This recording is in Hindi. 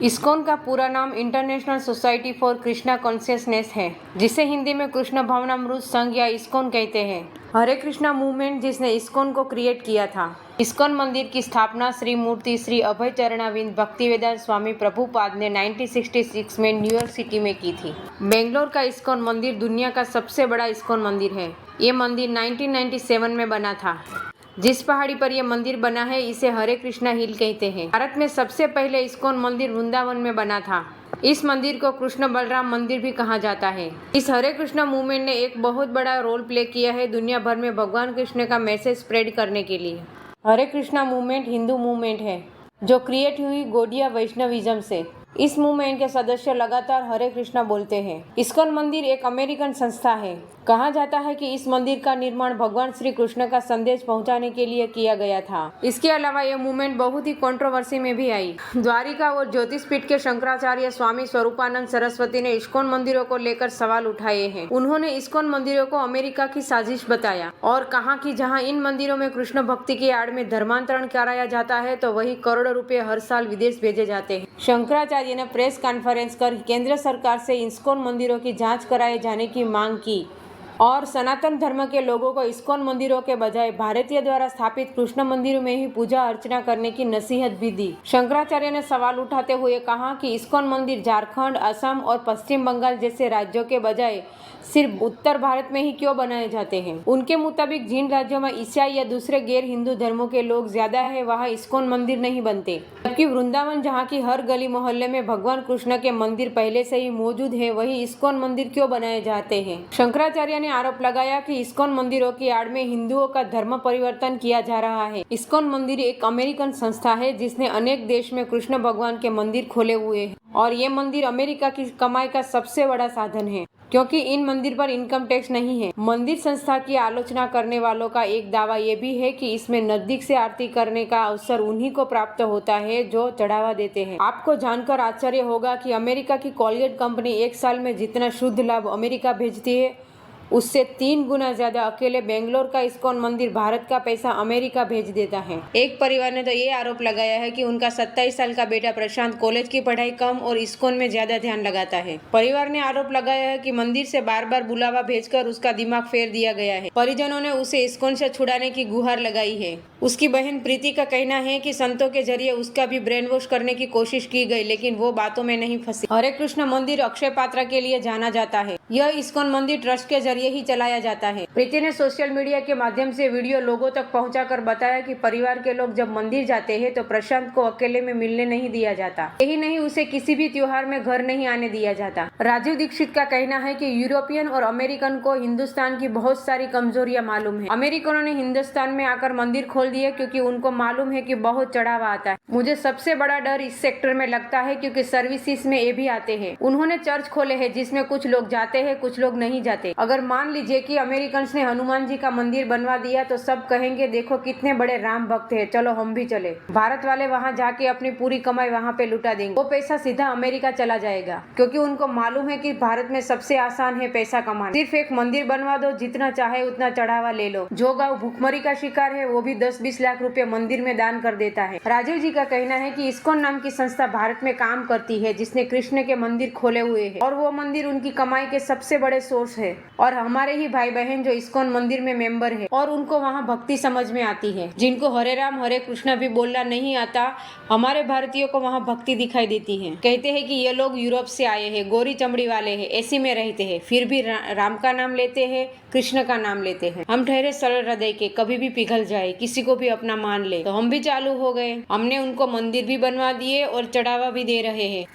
इस्कॉन का पूरा नाम international society for Krishna consciousness है, जिसे हिंदी में कृष्ण भावनामृत संघ या इस्कॉन कहते हैं। हरे कृष्णा मूवमेंट जिसने इस्कॉन को क्रिएट किया था। इस्कॉन मंदिर की स्थापना श्री मूर्ति श्री अभय चरणाविंद भक्तिवेदांत स्वामी प्रभुपाद ने 1966 में न्यूयॉर्क सिटी में की थी। बेंगलोर का इस्कॉन मंदिर दुनिया का सबसे बड़ा इस्कॉन मंदिर है। ये मंदिर 1997 में बना था। जिस पहाड़ी पर यह मंदिर बना है इसे हरे कृष्णा हिल कहते हैं। भारत में सबसे पहले इस्कॉन मंदिर वृंदावन में बना था। इस मंदिर को कृष्ण बलराम मंदिर भी कहा जाता है। इस हरे कृष्णा मूवमेंट ने एक बहुत बड़ा रोल प्ले किया है दुनिया भर में भगवान कृष्ण का मैसेज स्प्रेड करने के लिए। हरे कृष्णा मूवमेंट हिंदू मूवमेंट है जो क्रिएट हुई गौड़िया वैष्णविज्म से। इस मूवमेंट के सदस्य लगातार हरे कृष्णा बोलते हैं। इस्कॉन मंदिर एक अमेरिकन संस्था है। कहा जाता है कि इस मंदिर का निर्माण भगवान श्री कृष्ण का संदेश पहुंचाने के लिए किया गया था। इसके अलावा यह मूवमेंट बहुत ही कंट्रोवर्सी में भी आई। द्वारिका और ज्योतिषपीठ के शंकराचार्य स्वामी स्वरूपानंद सरस्वती ने इस्कॉन मंदिरों को लेकर सवाल उठाए हैं। उन्होंने इस्कॉन मंदिरों को अमेरिका की साजिश बताया और कहा कि जहां इन मंदिरों में कृष्ण भक्ति की आड़ में धर्मांतरण कराया जाता है तो वही करोड़ों रुपए हर साल विदेश भेजे जाते हैं। शंकराचार्य ने प्रेस कॉन्फ्रेंस कर केंद्र सरकार से इस्कॉन मंदिरों की जांच कराए जाने की मांग की और सनातन धर्म के लोगों को इस्कॉन मंदिरों के बजाय भारतीय द्वारा स्थापित कृष्ण मंदिरों में ही पूजा अर्चना करने की नसीहत भी दी। शंकराचार्य ने सवाल उठाते हुए कहा कि इस्कॉन मंदिर झारखंड, असम और पश्चिम बंगाल जैसे राज्यों के बजाय सिर्फ उत्तर भारत में ही क्यों बनाए जाते हैं। उनके मुताबिक जिन राज्यों में ईसाई या दूसरे गैर हिंदू धर्मों के लोग ज्यादा है वहाँ इस्कॉन मंदिर नहीं बनते, जबकि वृंदावन जहाँ की हर गली मोहल्ले में भगवान कृष्ण के मंदिर पहले से ही मौजूद है वही इस्कॉन मंदिर क्यों बनाए जाते हैं। शंकराचार्य ने आरोप लगाया कि इस्कॉन मंदिरों की आड़ में हिंदुओं का धर्म परिवर्तन किया जा रहा है। इस्कॉन मंदिर एक अमेरिकन संस्था है जिसने अनेक देश में कृष्ण भगवान के मंदिर खोले हुए हैं और ये मंदिर अमेरिका की कमाई का सबसे बड़ा साधन है क्योंकि इन मंदिर पर इनकम टैक्स नहीं है। मंदिर संस्था की आलोचना करने वालों का एक दावा ये भी है कि इसमें नजदीक से आरती करने का अवसर उन्हीं को प्राप्त होता है जो चढ़ावा देते हैं। आपको जानकर आश्चर्य होगा कि अमेरिका की कोलगेट कंपनी एक साल में जितना शुद्ध लाभ अमेरिका भेजती है उससे 3 गुना ज्यादा अकेले बेंगलोर का इस्कॉन मंदिर भारत का पैसा अमेरिका भेज देता है। एक परिवार ने तो ये आरोप लगाया है कि उनका 27 साल का बेटा प्रशांत कॉलेज की पढ़ाई कम और इस्कॉन में ज्यादा ध्यान लगाता है। परिवार ने आरोप लगाया है कि मंदिर से बार बार बुलावा भेजकर उसका दिमाग फेर दिया गया है। परिजनों ने उसे इस्कॉन से छुड़ाने की गुहार लगाई है। उसकी बहन प्रीति का कहना है कि संतों के जरिए उसका भी ब्रेन वॉश करने की कोशिश की गई लेकिन वो बातों में नहीं फंसी। हरे कृष्ण मंदिर अक्षय पात्रा के लिए जाना जाता है। यह इस्कॉन मंदिर ट्रस्ट के जरिए ही चलाया जाता है। प्रीति ने सोशल मीडिया के माध्यम से वीडियो लोगों तक पहुंचाकर बताया कि परिवार के लोग जब मंदिर जाते हैं तो प्रशांत को अकेले में मिलने नहीं दिया जाता। यही नहीं, उसे किसी भी त्योहार में घर नहीं आने दिया जाता। राजीव दीक्षित का कहना है कि यूरोपियन और अमेरिकन को हिंदुस्तान की बहुत सारी कमजोरियां मालूम है। अमेरिकनों ने हिंदुस्तान में आकर मंदिर खोल दिए क्योंकि उनको मालूम है कि बहुत चढ़ावा आता है। मुझे सबसे बड़ा डर इस सेक्टर में लगता है क्योंकि सर्विसेज में ये भी आते हैं। उन्होंने चर्च खोले हैं जिसमें कुछ लोग जाते हैं कुछ लोग नहीं जाते। अगर मान लीजिए कि अमेरिकन ने हनुमान जी का मंदिर बनवा दिया तो सब कहेंगे देखो कितने बड़े राम भक्त है, चलो हम भी चले। भारत वाले वहाँ जाके अपनी पूरी कमाई वहाँ पे लुटा देंगे। वो पैसा सीधा अमेरिका चला जाएगा क्योंकि उनको मालूम है कि भारत में सबसे आसान है पैसा कमाना। सिर्फ एक मंदिर बनवा दो, जितना चाहे उतना चढ़ावा ले लो। जो गाँव भूखमरी का शिकार है वो भी 10-20 लाख रुपए मंदिर में दान कर देता है। राजीव जी का कहना है कि इस्कॉन नाम की संस्था भारत में काम करती है जिसने कृष्ण के मंदिर खोले हुए हैं और वो मंदिर उनकी कमाई के सबसे बड़े सोर्स है। और हमारे ही भाई बहन जो इस्कॉन मंदिर में मेंबर है और उनको वहाँ भक्ति समझ में आती है, जिनको हरे राम हरे कृष्णा भी बोलना नहीं आता, हमारे भारतीयों को वहाँ भक्ति दिखाई देती है। कहते हैं कि ये लोग यूरोप से आए हैं, गोरी चमड़ी वाले हैं, एसी में रहते हैं, फिर भी राम का नाम लेते हैं, कृष्ण का नाम लेते हैं। हम ठहरे सरल हृदय के, कभी भी पिघल जाए, किसी को भी अपना मान ले, तो हम भी चालू हो गए। हमने उनको मंदिर भी बनवा दिए और चढ़ावा भी दे रहे हैं।